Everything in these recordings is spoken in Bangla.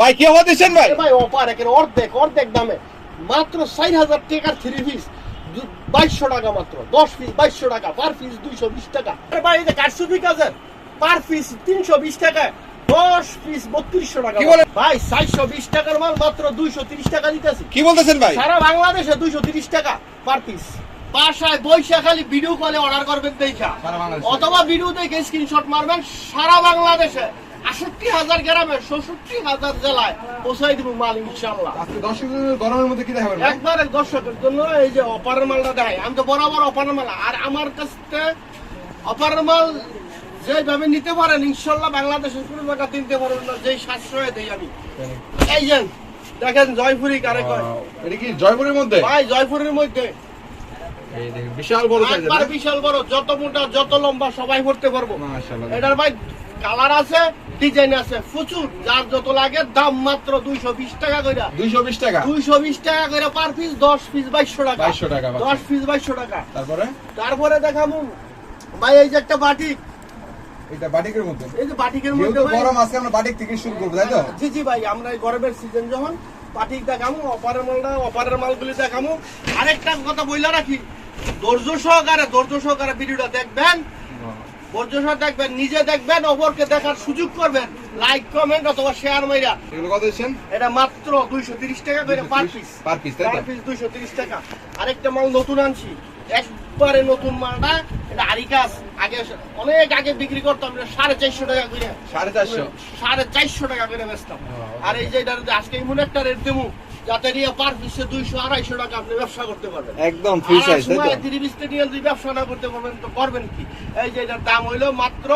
ভাই কি অফার দিচ্ছেন ভাই? ভাই অফার একের অর্ধেক দামে মাত্র 4000 টাকার 3 পিস 2200 টাকা মাত্র 10 পিস 2200 টাকা পার পিস 220 টাকা। আরে ভাই এই যে কারসুবি কাজের পার পিস 320 টাকা 10 পিস 3200 টাকা। কি বলেন ভাই 420 টাকার মাল মাত্র 230 টাকা দিতেছি। কি বলতেছেন ভাই? সারা বাংলাদেশে 230 টাকা পার পিস। বাসায় বৈশা খালি ভিডিও কলে অর্ডার করবেন দেখা অথবা ভিডিও দেখে স্ক্রিনশট মারবেন। সারা বাংলাদেশে ৬৮,০০০ গ্রামে ৬৭,০০০ জেলায় পৌঁছাই দিব মাল ইনশাআল্লাহ। আজকে দর্শকদের গরমের মধ্যে কি দেখাবেন? একবারে দর্শকের জন্য এই যে অপারের মালটা দেখাই। আমি তো বরাবর অপারের মাল, আর আমার কাছ থেকে অপারের মাল যেভাবে নিতে পারেন ইনশাআল্লাহ বাংলাদেশের কোনো জায়গা কিনতে পারবেন না, যেই ৭০০ দেই আমি। এই যে দেখেন জয়পুরি কারে কয়। এটা কি জয়পুরের মধ্যে? ভাই জয়পুরের মধ্যে এই দেখেন বিশাল বড় সাইজ। একবার বিশাল বড়, যত মোটা যত লম্বা সবাই পড়তে পারবো। মাশাআল্লাহ। এটার ভাই কালার আছে, ডিজাইন আছে প্রচুর, যার যত লাগে। দাম মাত্র 220 টাকা করে। 220 টাকা 220 টাকা করে পার পিস। 10 পিস 2200 টাকা। 2200 টাকা 10 পিস 2200 টাকা। তারপরে দেখাবো ভাই এই যে একটা বাটিক। এটা বাটিকের মধ্যে, এই যে বাটিকের মধ্যে ভাই গরম আজকে আমরা বাটিক থেকে শুরু করব, তাই তো? জি ভাই, আমরা এই গরমের সিজন যখন বাটিক দেখামু, অপারের মালগুলি দেখামু। আরেকটা কথা বইলা রাখি, ধৈর্য সহকারে ভিডিওটা দেখবেন। দেখবেন, নিজে দেখবেন, অপরকে দেখার সুযোগ করবেন। লাইক কমেন্ট অথবা শেয়ার মাইরা। এগুলো কত দিচ্ছেন? এটা মাত্র 230 টাকা করে পার পিস। পার পিস, তাই তো? পার পিস 230 টাকা। আরেকটা মাল নতুন আনছি, একবারে নতুন মালটা। এটা আরিকাস, আগে অনেক আগে বিক্রি করতাম 450 টাকা করে। 450 টাকা করে বেচতাম। আর এই যে এটা আজকে এমন একটা রেট দেবো যাতে নিয়ে পার পিসে 200-250 টাকা আপনি ব্যবসা করতে পারবেন একদম ফ্রি সাইজ, তাই তো? 30 নিয়ে যদি ব্যবসা না করতে পারবেন তো করবেন কি? এই যে এটার দাম হইলো মাত্র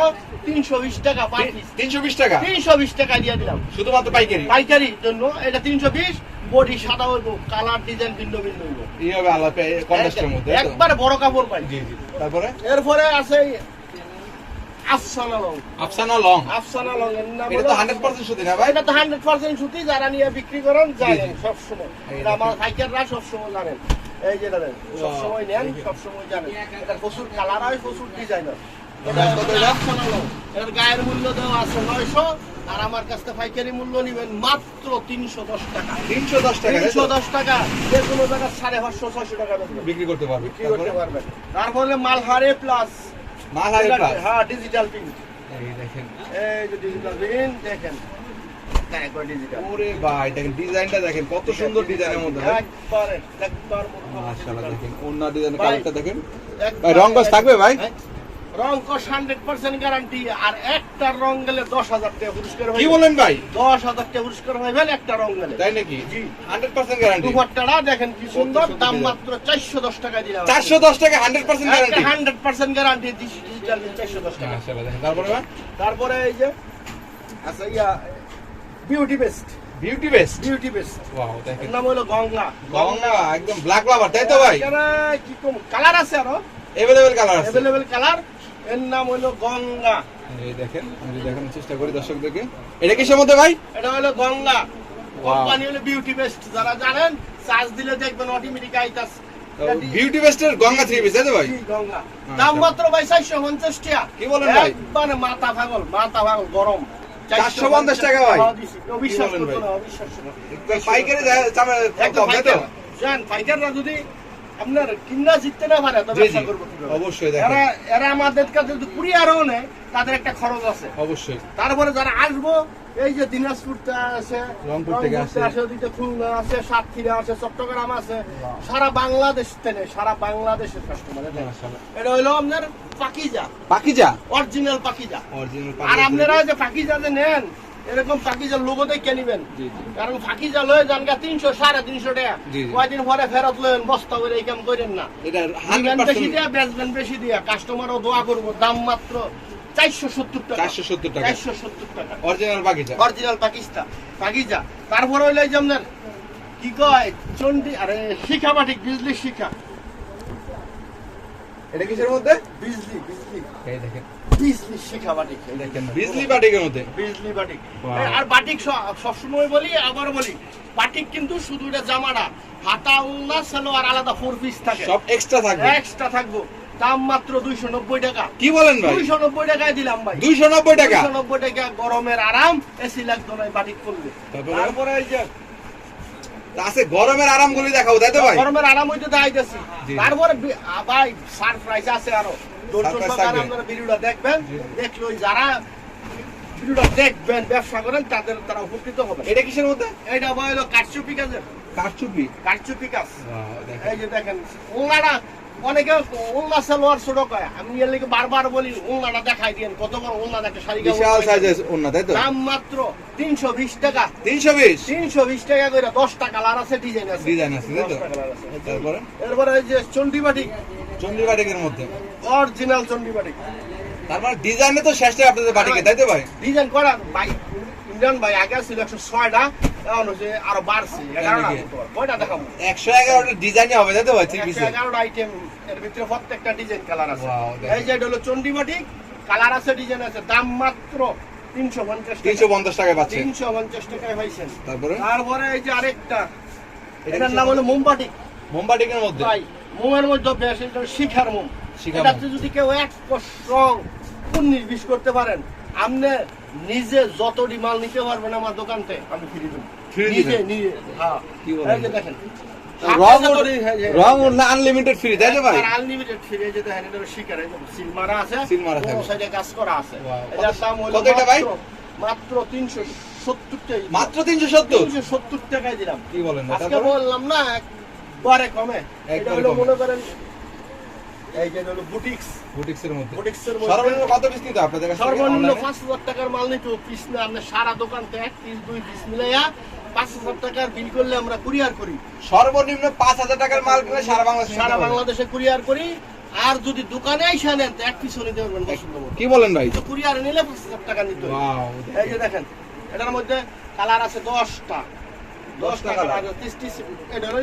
320 টাকা পার পিস। 320 টাকা 320 টাকা দিয়ে দিলাম শুধুমাত্র পাইকারির জন্য। এটা 320। বডি সাদা হইব, কালার ডিজাইন ভিন্ন ভিন্ন হইব, এই হবে আলাদা কন্ট্রাস্টের মধ্যে, একবারে বড় কাপড় পাই। জি জি। তারপরে এরপরে আছে আফসানা লং। আফসানা লং এর নাম এটা তো 100% সুতি না ভাই? এটা তো 100% সুতি। যারা নিয়ে বিক্রি করেন জানেন সব সময়, এটা আমার পাইকাররা সব সময় জানেন। এই যে জানেন সব সময় নেন, সব সময় জানেন। এটা প্রচুর কালার হয়, প্রচুর ডিজাইন হয়। এটা আফসানা লং। এর গায়ের মূল্য দেওয়া আছে 900, আর আমার কাছ থেকে পাইকারি মূল্য নেবেন মাত্র 310 টাকা। 310 টাকা 310 টাকা। যে কোনো জায়গা 550-600 টাকা বিক্রি করতে পারবে। তারপরে মালহারে প্লাস। হ্যাঁ, ডিজিটাল প্রিন্ট। এই দেখেন, এই যে ডিজিটাল প্রিন্ট দেখেন, একবার ডিজিটাল। ওরে ভাই দেখেন ডিজাইনটা দেখেন, কত সুন্দর ডিজাইনের মধ্যে। একবার মাশাআল্লাহ। দেখেন ওন্না ডিজাইনের ভাই, কালারটা দেখেন। ভাই রং কস থাকবে ভাই? রং কস 100% গ্যারান্টি। আর একটা রং গেলে 10,000 টাকা পুরস্কার হবে। কি বলেন ভাই? 10,000 টাকা পুরস্কার পাবেন একটা রং গেলে। তাই নাকি? জি, 100% গ্যারান্টি। দুপাট্টাটা দেখেন কি সুন্দর। দাম মাত্র 410 টাকা দিলাম। 410 টাকা 100% গ্যারান্টি। 100% গ্যারান্টি ডিজিটাল 410 টাকা। মাশাআল্লাহ। দেখেন তারপরে এই যে আচ্ছা বিউটি বেস্ট। ওয়াও দেখেন, নাম হলো গঙ্গা। একদম ব্ল্যাক লাভার, তাই তো ভাই? কি কম কালার আছে, আরো अवेलेबल কালার আছে। কালার। এর নাম হলো গঙ্গা। এই দেখেন, আমি দেখানোর চেষ্টা করি দর্শকদেরকে। এটা কিসের মধ্যে ভাই? এটা হলো গঙ্গা। কোম্পানি হলো বিউটি বেস্ট। যারা জানেন চার্জ দিলে দেখবেন অটোমেটিক আইতাছে। বিউটি বেস্টের গঙ্গা 3 পিস, তাই তো ভাই? গঙ্গা। দাম মাত্র ভাই 450 টাকা। কি বলেন ভাই? একবারে মাথা পাগল গরম। 450 টাকা ভাই? অবিশ্বাস করতে না, অবিশ্বাস না। পাইকারি দামে একদম পাইকাররা যদি আপনার কিনা জিততে না পারে তবে ব্যবসা করব কিভাবে? অবশ্যই দেখেন, এরা আমাদের কাছে যদি কুরিয়ারও নেয় তাদের একটা খরচ আছে অবশ্যই। তারপরে যারা আসবো, এই যে দিনাজপুর আছে, রংপুর থেকে আসে, ওদিকে খুলনা আছে, সাতক্ষীরা আছে, চট্টগ্রাম আছে, সারা বাংলাদেশ থেকে, সারা বাংলাদেশের কাস্টমার। এটা হলো আপনার পাকিজা অরিজিনাল পাকিজা। আর আপনারা যে পাকিজা যে নেন, এরকম পাকিজার লোগো দেখে নিবেন। কারণ পাকিজা লয়ে যান 300-350 টাকা, কয়দিন পরে ফেরত লয়েন, বস্তা করে এই কাম করেন না। এটা বেশি দিয়া বেচবেন, বেশি দিয়া কাস্টমারও দোয়া করবো। দাম মাত্র 470 টাকা। 470 টাকা অরিজিনাল পাকিজা। তারপরে হইলো এই যে আপনার কি কয় চন্ডি, আরে শিখা বাটিক, বিজলি শিখা। এটা কিসের মধ্যে? বিজলি। এই দেখেন বিজলি শিখা বাটিক। দেখেন বিজলি বাটিকের মধ্যে। বিজলি বাটিক। আর বাটিক সবসময় বলি, আবার বলি, বাটিক কিন্তু শুধু এটা জামাটা, হাতা উল্লা সালোয়ার আলাদা 4 পিস থাকে, সব এক্সট্রা থাকবে। দাম মাত্র 290 টাকা। কি বলেন ভাই? 290 টাকায় দিলাম ভাই। 290 টাকা। 290 টাকা গরমের আরাম, এসি লাগতো না বাটিক করলে। তারপরে এই যে আছে গরমের আরামগুলি দেখাবো, তাই তো ভাই? গরমের আরাম হইতে দেখাইতেছি। তারপরে ভাই সারপ্রাইজ আছে আরো। দর্শক সহকারে আপনারা ভিডিওটা দেখবেন, দেখলে ওই যারা ভিডিওটা দেখবেন ব্যবসা করেন তারা উপকৃত হবে। এটা কিসের মধ্যে? এটা ভাই হলো কারচুপি কাজের। কারচুপি কাজ। এই যে দেখেন ওনারা অনেকে ওলনা সালোয়ার ছোট কয়, আমি এর লাগি বারবার বলি ওলনাটা দেখাই দেন, কত বড় ওলনা দেখে শাড়ি বিশাল সাইজের ওলনা, তাই তো? দাম মাত্র 320 টাকা। 320 টাকা করে 10টা কালার আছে, ডিজাইন আছে, তাই তো? তারপরে এরপরে এই যে চন্ডিবাটি, চন্ডিবাটিকের মধ্যে অরিজিনাল চন্ডিবাটি। তারপর ডিজাইনে তো শেষ টাকা আপনাদের বাটিকে, তাই তো ভাই? ডিজাইন করা ভাই ইন্ডিয়ান ভাই আগে ছিল 106টা, এখন হচ্ছে আরো বাড়ছে 11টা। কয়টা দেখাবো? 111টা ডিজাইনে হবে, তাই তো ভাই? 111টা আইটেম, এর ভিতরে প্রত্যেকটা ডিজাইন কালার আছে। এই যে এটা হলো চন্ডিবাটি, কালার আছে, ডিজাইন আছে, দাম মাত্র 350 টাকা পাচ্ছে। 350 টাকায় পাইছেন। তারপরে এই যে আরেকটা, এটার নাম হলো মোমবাটিক। মোমবাটিকের মধ্যে ভাই মোমের মধ্যে বেশ এটা শিখার মোম। শিখার এটাতে যদি কেউ এক স্ট্রং 19-20 করতে পারেন, আপনি নিজে যতটি মাল নিতে পারবেন আমার দোকান থেকে আমি ফ্রি দেব। নিজে হ্যাঁ। কি বলেন? এই যে দেখেন রং না আনলিমিটেড ফ্রি, তাই তো ভাই? Unlimited free. এই যে দেখেন এটা শিখার, এই যে সিল মারা আছে, সিল মারা থাকে, ও সাইডে কাজ করা আছে। Wow. এটার দাম হলো কত এটা ভাই? মাত্র 370 টাকা। মাত্র 370 370 টাকায় দিলাম। কি বলেন? আজকে বললাম না একবারে কমে। এটা হলো মনে করেন এই যে হলো বুটিক্সের মধ্যে বুটিক্সের সর্বনিম্ন কত পিস নিতে আপনাদের কাছে? সর্বনিম্ন 5000 টাকার মাল নিতে পিস না, আপনি সারা দোকান থেকে এক পিস 2 পিস মিলাইয়া 5000 টাকার বিল করলে আমরা কুরিয়ার করি। সর্বনিম্ন 5000 টাকার মাল কিনে সারা বাংলাদেশে কুরিয়ার করি। আর যদি দোকানে এসে নেন তো এক পিসও নিতে পারবেন পছন্দ মতো। কি বলেন ভাই? তো কুরিয়ারে নিলে 5000 টাকা নিতে হবে। ওয়াও, এই যে দেখেন এটার মধ্যে কালার আছে 10টা। 10টা কালার। এটা হলো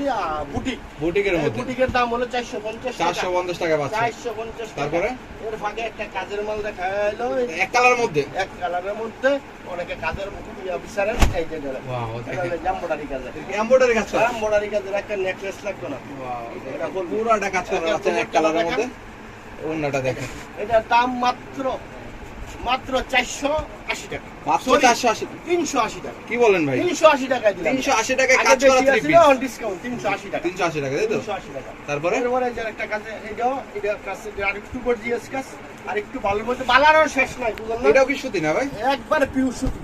বুটিকের মধ্যে। বুটিকের দাম হলো 450 টাকা পাচ্ছে। 450 টাকা। তারপরে এর ফাঁকে একটা কাজের মাল দেখাইলো এক কালারের মধ্যে। এক কালারের মধ্যে অনেকে কাজের বিচারেন। এই যে ওয়াও, দেখেন এমব্রয়ডারি কাজ। এমব্রয়ডারি কাজ করা। এমব্রয়ডারি কাজের একটা নেকলেস লাগতো না। ওয়াও, এটা পুরোটা কাজ করা আছে এক কালারের মধ্যে। ওন্নাটা দেখেন। এটার দাম মাত্র 480 টাকা। মাত্র 480 380 টাকা। কি বলেন ভাই? 380 টাকায় দিলাম। 380 টাকায় কাজ করা 3 পিস। ডিসকাউন্ট 380 টাকা। 380 টাকা, তাই তো? 380 টাকা। তারপরে এরপরে যে একটা কাছে এটা কাছে আরেকটু গর্জিয়াস কাজ, আরেকটু ভালোর মধ্যে বালারও শেষ নাই, বুঝলেন না? এটাও কি সুতি না ভাই? একবারে পিওর সুতি।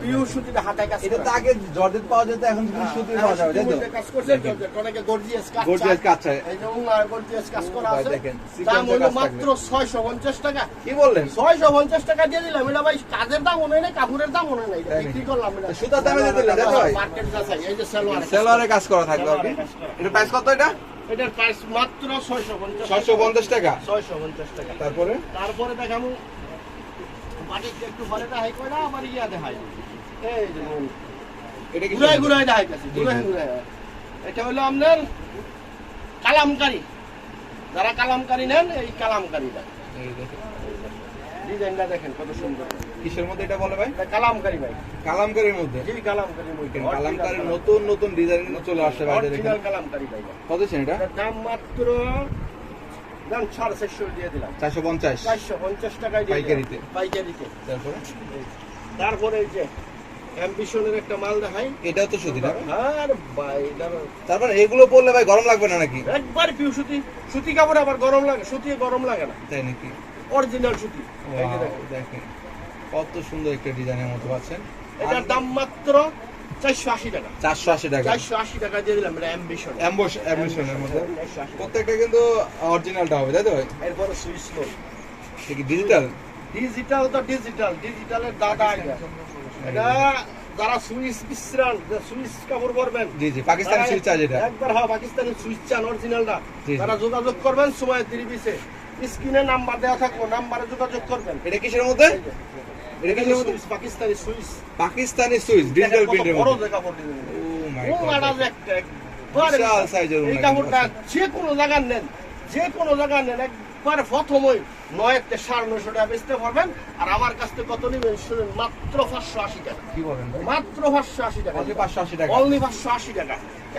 পিওর সুতিতে হাতায় কাজ এটা করা। তো আগে জর্জেট পাওয়া যেত, এখন শুধু সুতি পাওয়া যাবে, তাই তো? কাজ করছে জর্জেট, অনেকে গর্জিয়াস কাজ। গর্জিয়াস কাজ চাই। এই যে ওনার গর্জিয়াস কাজ করা আছে। দেখেন, দাম হলো সিকোয়েন্সের কাজ মাত্র 650 টাকা। কি বললেন? 650 টাকা দিয়ে দিলাম। এটা ভাই কাজের দাম মনে নাই, কাপড়ের দাম মনে নাই, বিক্রি করলাম এটা। সুতার দামে দিয়ে দিলেন, তাই তো ভাই? মার্কেট যাচাই। এই যে সেলোয়ারে কাজ করা থাকবে আর কি। এটা প্রাইস কত এটা? এটার প্রাইস মাত্র 650 টাকা। 650 টাকা। তারপরে দেখাবো বাটিক একটু ভালো দেখাই কয়টা, আবার ইয়া দেখাই। এই যে এটা কি ঘুরাই দেখাইতেছি, ঘুরাই। এটা হলো আপনার কালামকারী। যারা কালামকারী নেন, এই কালামকারীটা এই দেখেন ডিজাইনটা দেখেন কত সুন্দর। কিসের মধ্যে এটা বলে ভাই? এটা কালামকারী ভাই। কালামকারীর মধ্যে। জি কালামকারী মধ্যে। কালামকারীর নতুন ডিজাইন চলে আসছে বাইরে, দেখেন। অরিজিনাল কালামকারী ভাই। কত ছিল এটা? দাম মাত্র দাম 450 দিয়ে দিলাম। 450 টাকায় দিয়ে পাইকারিতে। পাইকারিতে। তারপরে এই যে অ্যাম্বিশনের একটা মাল দেখাই। এটাও তো সুতি না? আর ভাই তারপর এগুলো পরলে ভাই গরম লাগবে না নাকি? একবার পিউ সুতি। সুতি কাপড় আবার গরম লাগে, সুতি গরম লাগে না। তাই নাকি? অরিজিনাল সুতি। এই যে দেখেন কত সুন্দর একটা ডিজাইনের মতো পাচ্ছেন। এটার দাম মাত্র 480 টাকা। 480 টাকা। 480 টাকা দিয়ে দিলাম। এটা অ্যাম্বিশন। অ্যাম্বিশনের মধ্যে প্রত্যেকটা কিন্তু অরিজিনালটা হবে, তাই তো ভাই? এরপর সুইস লো। এটা কি ডিজিটাল? ডিজিটালের দাদা এটা যারা সুইস বিশ্রান, সুইস কাপড় পরবেন। জি পাকিস্তানি সুইচ চার্জ এটা। একবার পাকিস্তানি সুইচ চান অরিজিনালটা। জি। তারা যোগাযোগ করবেন সময় 30 স্ক্রিনে নাম্বার দেওয়া থাকবে, নাম্বারে যোগাযোগ করবেন। এটা কিসের মধ্যে? এটা কিসের মধ্যে? পাকিস্তানি সুইচ ডিজিটাল প্রিন্টের মধ্যে। বড় যে কাপড় দিবেন। ও মাই ও গড, আড়া একটা বিশাল সাইজের। এই কাপড়টা যে কোনো জায়গা নেন, একবার প্রথমই 9 থেকে 950 টাকা বেচতে পারবেন। আর আমার কাছ থেকে কত নেবেন শুনুন, মাত্র 580 টাকা। কি বলেন ভাই? মাত্র 580 টাকা, অনলি 580 টাকা, অনলি 580 টাকা।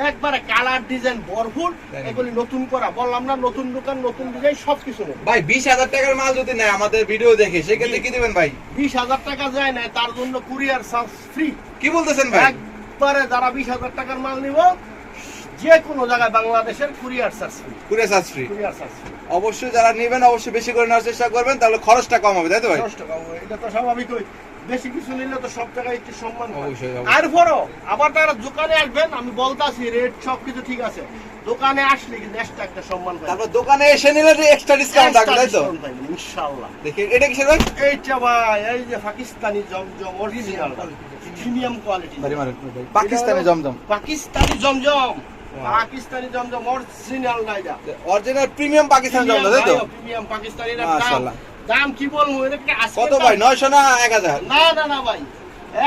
একবারে কালার ডিজাইন ভরপুর, এগুলি নতুন করা, বললাম না নতুন দোকান নতুন ডিজাইন সবকিছু নেই ভাই। 20,000 টাকার মাল যদি নেয় আমাদের ভিডিও দেখে, সেক্ষেত্রে কি দিবেন ভাই? 20,000 টাকা যায় না, তার জন্য কুরিয়ার চার্জ ফ্রি। কি বলতেছেন ভাই? একবারে যারা 20,000 টাকার মাল নিব, যে কোনো জায়গায় বাংলাদেশের courier charge free. Courier charge free. Courier charge free. অবশ্যই যারা নেবেন অবশ্যই বেশি করে নেওয়ার চেষ্টা করবেন, তাহলে খরচটা কম হবে, তাই তো ভাই? 10 টাকা হবে, এটা তো স্বাভাবিকই। বেশি কিছু নিলে তো সব জায়গায় একটু সম্মান পায়। অবশ্যই, অবশ্যই। আর পরও আবার তারা দোকানে আসবেন, আমি বলতাছি রেট সবকিছু ঠিক আছে, দোকানে আসলে কিন্তু এক্সট্রা একটা সম্মান পায়। তারপর দোকানে এসে নিলে এক্সট্রা ডিসকাউন্ট থাকবে, তাই তো? ইনশাআল্লাহ। দেখি এটা কিসের ভাই? এইটা ভাই, এই যে পাকিস্তানি জমজম অরিজিনাল প্রিমিয়াম কোয়ালিটি। পাকিস্তানি জমজম। পাকিস্তানি জমজম, পাকিস্তানি জমজম অরিজিনাল নাইডা, অরিজিনাল প্রিমিয়াম পাকিস্তানি জমজম, তাই তো? প্রিমিয়াম পাকিস্তানি। মাশাআল্লাহ। দাম কি বলবো, এটা কত ভাই? 900 না 1000? না না না ভাই,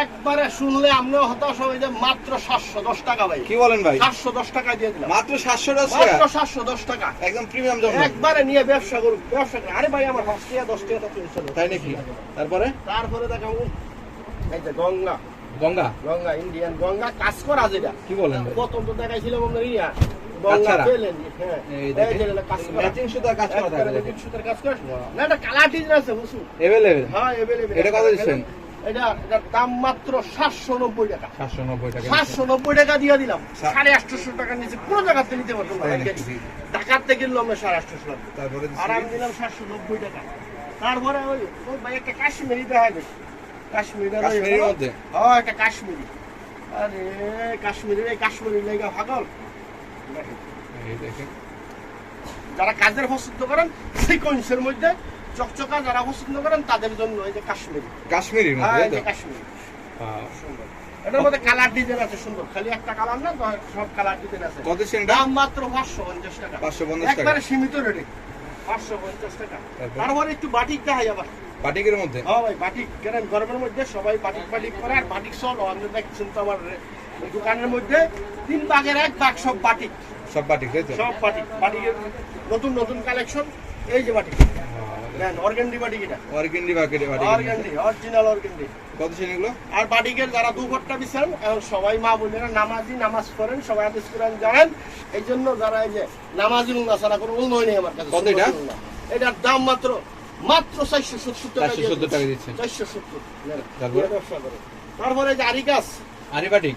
একবারে শুনলে আমরাও হতাশ হয়ে যে মাত্র 710 টাকা ভাই। কি বলেন ভাই? 710 টাকা দিয়ে দিলাম। মাত্র 710 মাত্র টাকা? 710 টাকা, একদম প্রিমিয়াম জমজম। একবারে নিয়ে ব্যবসা করুন, ব্যবসা করুন। আরে ভাই আমার 5 টাকা 10 টাকা তো চলে। তাই নাকি? তারপরে তারপরে দেখাবো এই যে গঙ্গা, গঙ্গা। গঙ্গা ইন্ডিয়ান গঙ্গা, কাজ করা যেটা। কি বলেন ভাই? প্রথম তো দেখাইছিলাম আমরা ইয়া গঙ্গা কাঁচরা। পেলেন। হ্যাঁ, এই এই দেখেন যে এটা কাজ করা, ম্যাচিং সুতা কাজ করা একবারে থাকে, ম্যাচিং সুতার কাজ করা। না এটা কালার ডিজাইন আছে বুঝছো? अवेलेबल। হ্যাঁ अवेलेबल। এটা কত দিচ্ছেন? এটার দাম মাত্র 790 টাকা। 790 টাকা। 790 টাকা দিয়ে দিলাম। 850 টাকা নিচে কোনো জায়গাতে নিতে পারবো না। তাই নাকি? ঢাকাতে কিনলো আমরা 850 টাকা, তারপরে আর আমি দিলাম 790 টাকা। তারপরে ওই ওই ভাই একটা কাশ্মীরি দেখা যায়, কাশ্মীরের মধ্যে? হ্যাঁ একটা কাশ্মীরি। আরে কাশ্মীরি, এই কাশ্মীরি লেগা পাগল। এই দেখেন, যারা কাজের পছন্দ করেন সিকোয়েন্সের মধ্যে চকচকা, যারা পছন্দ করেন তাদের জন্য এই যে কাশ্মীরি। কাশ্মীরের মধ্যে, হ্যাঁ তাই এই তো? যে কাশ্মীরি হ্যাঁ। সুন্দর। এটার মধ্যে কালার ডিজাইন আছে সুন্দর, খালি একটা কালার না, সব কালার ডিজাইন আছে। কত সেটা? দাম মাত্র 550 টাকা। 550 টাকা। একবারে সীমিত রেটে 550 টাকা। তারপর? তারপরে একটু বাটিক দেখাই আবার। বাটিকের মধ্যে? হ্যাঁ ভাই বাটিক, কেন গরমের মধ্যে সবাই বাটিক বাটিক করে, আর বাটিক চলো আপনি দেখছেন তো আমার দোকানের মধ্যে 3 ভাগের 1 ভাগ সব বাটিক, সব বাটিক, তাই তো? সব বাটিক। বাটিকের নতুন নতুন কালেকশন, এই যে বাটিক দেন, অর্গানডি বাটিক, এটা organdie বাকেটে batik. Organdie, original organdie. কত সেন এগুলো? আর বাটিকের যারা দুপাট্টা বিছান, এখন সবাই মা বোনেরা নামাজি, নামাজ পড়েন, সবাই হাদিস কোরআন জানেন, এই জন্য যারা এই যে নামাজি উল্লাহ ছাড়া কোনো উল্লাহ নেই আমার কাছে। কত এটা? এটার দাম মাত্র 470 টাকা। 470 টাকা দিচ্ছেন? 470। তারপরে? ব্যবসা করে। তারপরে যে আরিকাস, আরি বাটিক?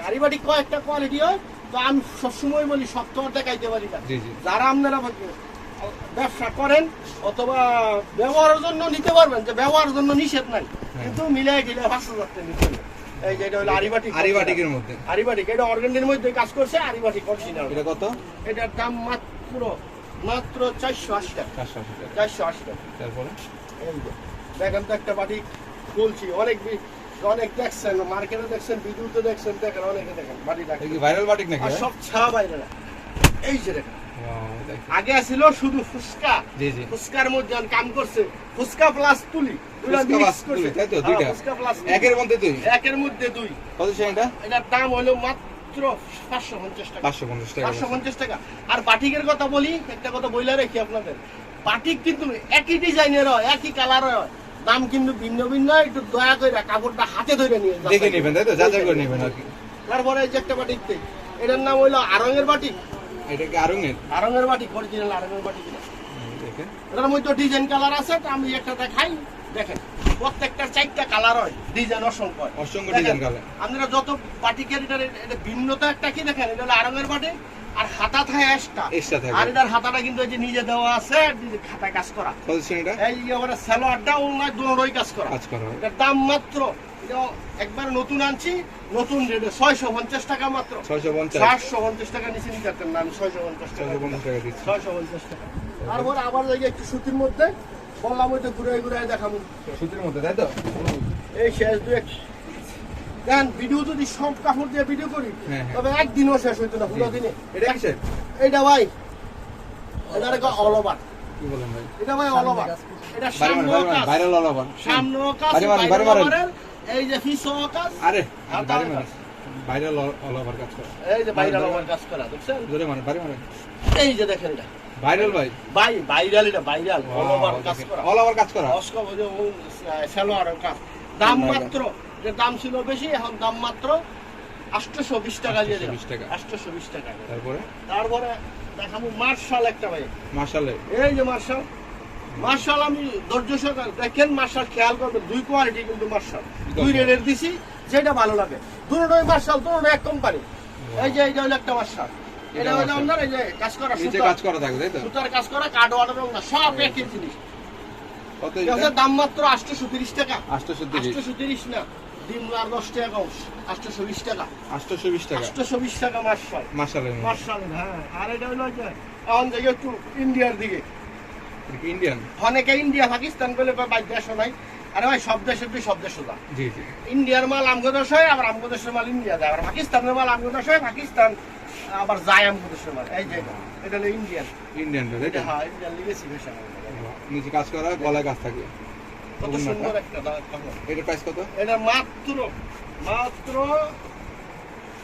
আরিবাটিক কয়েকটা কোয়ালিটি হয়, তো আমি সবসময় বলি সব তো আর দেখাইতে পারি না। জি জি। যারা আপনারা ব্যবসা করেন অথবা ব্যবহারের জন্য নিতে পারবেন, যে ব্যবহারের জন্য নিষেধ নাই, কিন্তু মিলাই গেলে 5,000 টাকা নিতে হবে। এই যে এটা হলো আরিবাটিক। আরি বাটিকের মধ্যে? আরিবাটিক, এটা অর্গানডির মধ্যে কাজ করছে, আরিবাটিক অরিজিনাল। এটা কত? এটার দাম মাত্র 480 টাকা। 480 টাকা। 480 টাকা। তারপরে? এই যে দেখেন তো একটা বাটিক বলছি, অনেক দেখছেন, মার্কেটে দেখছেন, ভিডিওতে দেখছেন, দেখেন অনেকে দেখেন বাটি এটা দেখেন, কি ভাইরাল বাটিক নাকি? আর ভাই? সব ছা বাইরে না। এই যে দেখেন, Wow, দেখেন। আগে ছিল শুধু ফুচকা, জি জি। ফুচকার মধ্যে আমি কাম করছে, ফুচকা প্লাস তুলি, দুইটা ফুচকা mix plus করছে। তুলি, তাই তো? হ্যাঁ, দুইটা? ফুচকা প্লাস একের মধ্যে দুই? একের মধ্যে দুই। কত সেন এটা? এটার দাম হলো মাত্র 550 টাকা। 550 টাকা। 550 টাকা। আর বাটিকের কথা বলি, একটা কথা বইলা রেখি আপনাদের, বাটিক কিন্তু একই ডিজাইনের হয়, একই কালার হয়, দাম কিন্তু ভিন্ন ভিন্ন। একটু দয়া করে কাপড়টা হাতে ধরে নিয়ে দেখে নেবেন, তাই তো? যাচাই করে নেবেন আর কি। তারপরে এই যে একটা বাটিক, এটার নাম হইলো আরঙের বাটিক। এটা কি আরঙের? আরঙের বাটিক, অরিজিনাল আরঙের বাটিক। দেখেন। এটার মধ্যে ডিজাইন কালার আছে, তো আমি একটা দেখাই। দেখেন প্রত্যেকটার 4টা কালার হয়, ডিজাইন অসংখ্য। অসংখ্য ডিজাইন কালার। আপনারা যত বাটিকের এটা ভিন্নতা একটা কি দেখেন, এটা হলো আরঙের বাটিক, আর হাতা থাকে এক্সট্রা। আর এটার হাতাটা কিন্তু এই যে নিজে দেওয়া আছে, খাতায় কাজ করা। কত সেন এটা? এই এবারে সালোয়ারটা অনলাইন দুটোই কাজ করা। কাজ করা হয়। এটার দাম মাত্র, এটা একবার নতুন আনছি, নতুন রেটে 650 টাকা মাত্র। 650? 450 টাকা নিচে নিতে পারতেন না, আমি 650 টাকা। 650 টাকা দিচ্ছি। 650 টাকা। তারপরে আবার যাই একটু সুতির মধ্যে, বললাম ওই তো ঘুরে ঘুরে দেখাবো। সুতির মধ্যে, তাই তো? এই শেষ দুই দেখেন, ভিডিও যদি সব কাপড় দিয়ে ভিডিও করি, হ্যাঁ, হ্যাঁ। তবে একদিনও শেষ হইতো না, পুরো দিনে। এটা কিসের? এইটা ভাই, এটা অল ওভার। কি বলেন ভাই? এটা ভাই অল ওভার। এটা বাড়ি সামনেও মারেন, কাজ, ভাইরাল অল ওভার। সামনেও কাজ, বাড়ি মারেন, বাড়ি বাইরেও মারেন। মারেন। এই যে পিছনেও কাজ। আরে হাতাও বাড়ি কাজ। মারেন। ভাইরাল অল ওভার কাজ করে। এই যে বাইরে আমার কাজ করা দেখছেন। জোরে মারেন, বাড়ি মারেন। এই যে দেখেন এটা ভাইরাল ভাই ভাইরাল, এটা ভাইরাল, অল ওভার কাজ করা, অল ওভার কাজ করা, অস্কো ওই যে সালোয়ারের কাজ। দাম মাত্র, যে দাম ছিল বেশি, এখন দাম মাত্র 820 টাকা দিয়ে দিলাম। 820 টাকা। তারপরে দেখাবো মার্শাল একটা ভাই, মার্শালের এই যে মার্শাল আমি ধৈর্য সহকারে দেখেন, মার্শাল খেয়াল করবেন, দুই কোয়ালিটি কিন্তু মার্শাল, দুই রেটের দিছি, যেটা ভালো লাগে। দুটোই মার্শাল, দুটোই এক কোম্পানি। এই যে এইটা হলো একটা মার্শাল, এটা হলো আপনার এই যে কাজ করা, নিচে কাজ করা থাকবে তাই তো, সুতার কাজ করা, কাট ওয়াটার রং না, সব একই জিনিস। কত এটা দাম মাত্র 830 টাকা। 830 না, ডিম আর 10 টাকা কম, 820 টাকা। 820 টাকা, 820 টাকা মার্শাল। হ্যাঁ। আর এটা হলো যে এখন দেখি একটু ইন্ডিয়ার দিকে, ইন্ডিয়ান, অনেকে ইন্ডিয়া পাকিস্তান বলে ভাই দেশ নাই। আরে ভাই সব দেশের সব দেশ যা, জি জি, ইন্ডিয়ার মাল আমগো দেশ হয়, আবার আমগো দেশের মাল ইন্ডিয়া যায়, আবার পাকিস্তানের মাল আমগো দেশ হয়, পাকিস্তান আবার যায় আমগো দেশের মাল। এই যে এটা হলো ইন্ডিয়ান, এটা হ্যাঁ ইন্ডিয়ান লিগেসি বেশ। নিচে কাজ করা, গলায় কাজ থাকে, কত সুন্দর একটা এটা প্রাইস কত? এটা মাত্র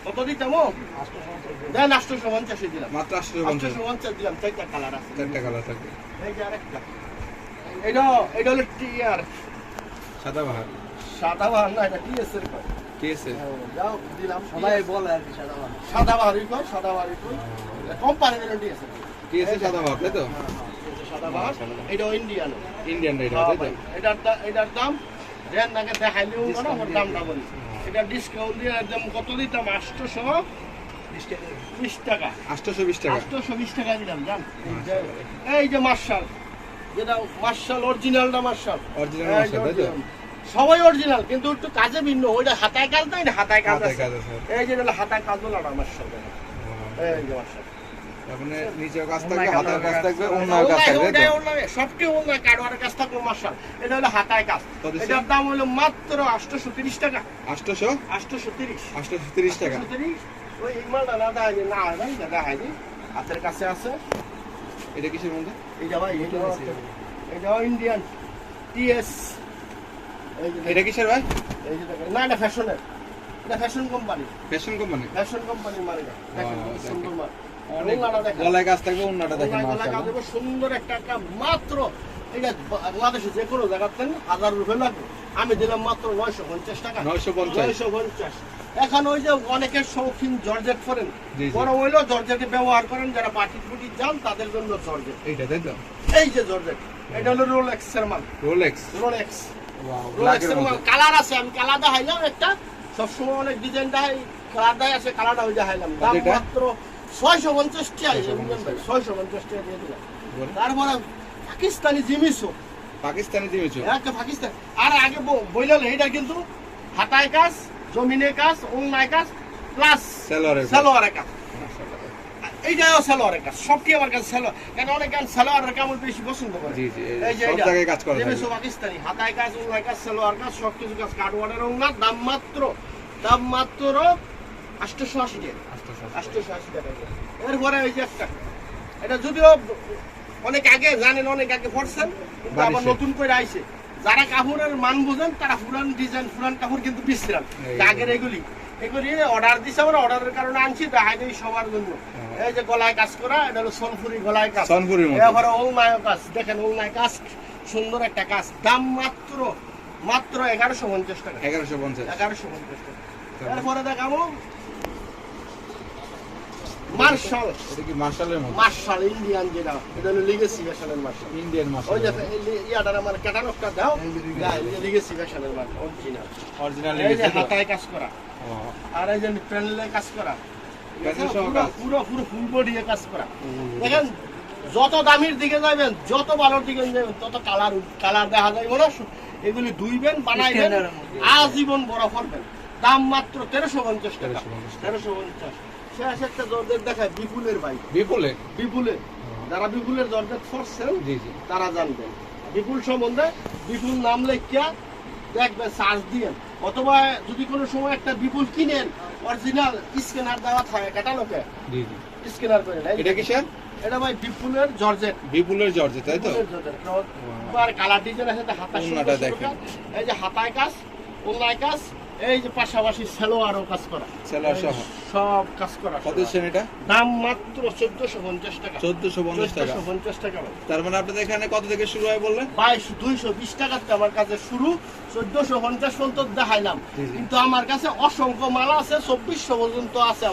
কত দিতাম? দেন 850 দিলাম, মাত্র 850 দিলাম। চারটা কালার আছে, চারটা কালার থাকবে। এই যে আরেকটা, এটা হলো টিআর সাদাবাহার না, এটা টিএস এর কয়, টিএস এর, যাও দিলাম, সবাই বলে আর কি সাদাবাহারই কয়, কোম্পানির হলো টিএস এর, টিএস এর সাদাবাহার তাই তো, সাদাবাহার। এটা ইন্ডিয়ান এটা তাই তো, এটার দাম দেন নাকি দেখাইলেও না, ওর দামটা বলি। এটা ডিসকাউন্ট দিয়ে একদম কত দিতাম? 820 টাকা। 820 টাকা, 820 টাকা দিলাম জান। এই যে মার্শাল, যেটা মার্শাল অরিজিনালটা, মার্শাল তাই তো, সবাই অরিজিনাল, কিন্তু একটু কাজে ভিন্ন। ওইটা হাতায় কাজ নাই, না হাতায় কাজ আছে। এই যে হলো হাতায় কাজ বলা মার্শাল, এই যে মার্শাল। মানে নিচের কাজ থাকবে, হাতের কাজ থাকবে, ওনার কাজ থাকবে, সবটি ওনার কাটওয়ারের কাজ থাকবে মার্শাল। এটা হলো হাতায় কাজ, এটার দাম হলো মাত্র 830 টাকা। 830 টাকা। ওই মালটা না দেখাই না, দেখাই হাতের কাছে আছে। এটা কিসের মধ্যে? এইটা ভাই, এটা ইন্ডিয়ান টিএস। এটা কিসের ভাই? এই যে দেখেন, না এটা ফ্যাশনের, এটা ফ্যাশন কোম্পানি, মানে সুন্দর মাল। গলায় কাজ থাকবে, ওন্নাটা দেখেন মাশাআল্লাহ, সুন্দর একটা মাত্র। এটা বাংলাদেশে যে কোনো জায়গাতে 1000 রুপিয়া লাগবে, আমি দিলাম মাত্র 950 টাকা। 950। এখন ওই যে অনেকের শৌখিন জর্জেট করেন, বড় হইলেও জর্জেটে ব্যবহার করেন, যারা পার্টি ফুটি যান তাদের জন্য জর্জেট। এইটা তাই তো, এই যে জর্জেট, এটা হলো রোলেক্স এর মাল। রোলেক্স এর মাল। কালার আছে, আমি কালার দেখাইলাম একটা, সবসময় অনেক ডিজাইন দেখাই, কালার দেয় আছে, কালারটা ওই দেখাইলাম। দাম মাত্র 650 টাকা। 650 টাকা দিয়ে দিলাম। তারপরে পাকিস্তানি জিমিসো, একটা পাকিস্তান। আর আগে বইলালে এটা কিন্তু হাতায় কাজ, জমিনে কাজ, ওন্নায় কাজ, প্লাস সালোয়ারের কাজ। এইটাও সালোয়ারের কাজ, সবটি আমার কাছে সালোয়ার, কারণ অনেক গান সালোয়ারের কাজ বেশি পছন্দ করে। এই যে জিমিসো পাকিস্তানি, হাতায় কাজ, ওন্নায় কাজ, সালোয়ার কাজ, সবকিছু কাজ, কাটওয়ার্ডের ওন্না। দাম মাত্র 880 টাকা। 880 টাকা। এরপরে ওই যে একটা, এটা যদিও অনেক আগে জানেন, অনেক আগে পড়ছেন, কিন্তু আবার নতুন করে আইছে। যারা কাপড়ের মান বুঝেন তারা পুরান ডিজাইন, পুরান কাপড় কিন্তু বিশ্রাম। আগের এগুলি অর্ডার দিছে, আমরা অর্ডারের কারণে আনছি, দেখাই দিই সবার জন্য। এই যে গলায় কাজ করা, এটা হলো সোনপুরি গলায় কাজ। এরপরে ওলনায় কাজ, দেখেন ওলনায় কাজ, সুন্দর একটা কাজ। দাম মাত্র 1150 টাকা। 1150 টাকা। এরপরে দেখাবো মার্শাল। এটা কি মার্শালের মধ্যে? মার্শাল ইন্ডিয়ান, যেটা এটা হলো লিগেসি ফ্যাশনের মার্শাল, ইন্ডিয়ান মার্শাল। ওই যে ইয়াটার আমার ক্যাটালগটা দাও, লিগেসি ফ্যাশনের মার্শাল, অরিজিনাল। এই যে হাতায় কাজ করা, আর এই যে প্যানেলে কাজ করা, পুরো ফুল বডি কাজ করা। দেখেন যত দামির দিকে যাবেন, যত ভালোর দিকে যাবেন, তত কালার দেখা যায় না। এগুলি ধুইবেন, বানাইবেন, আজীবন বড় করবেন। দাম মাত্র 1350 টাকা। 1350। শেষ একটা জর্জেট দেখায়, বিপুলের ভাই, বিপুলের। যারা বিপুলের জর্জেট করছেন তারা জানবেন বিপুল সম্বন্ধে। বিপুল নাম লেখিয়া দেখবেন, সার্চ দিয়েন, অথবা যদি কোনো সময় একটা বিপুল কিনেন, অরিজিনাল স্ক্যানার দেওয়া থাকে ক্যাটালগে, স্ক্যানার করে নেয়। এটা কিসের? এটা ভাই বিপুলের জর্জেট। তাই তো, কালার ডিজাইন আছে, হাতায় দেখেন, এই যে হাতায় কাজ, ওন্নায় কাজ, এই যে পাশাপাশি সেলোয়ারও কাজ করা, সেলোয়ার সহ সব কাজ করা। কত দিচ্ছেন এটা? দাম মাত্র 1450 টাকা। 1450 টাকা। 1450 টাকা। তার মানে আপনাদের এখানে কত থেকে শুরু হয় বললেন? 220 টাকাতে আমার কাছে শুরু, 1450 পর্যন্ত দেখাইলাম। কিন্তু আমার কাছে অসংখ্য মাল আছে, 2400 পর্যন্ত আছে।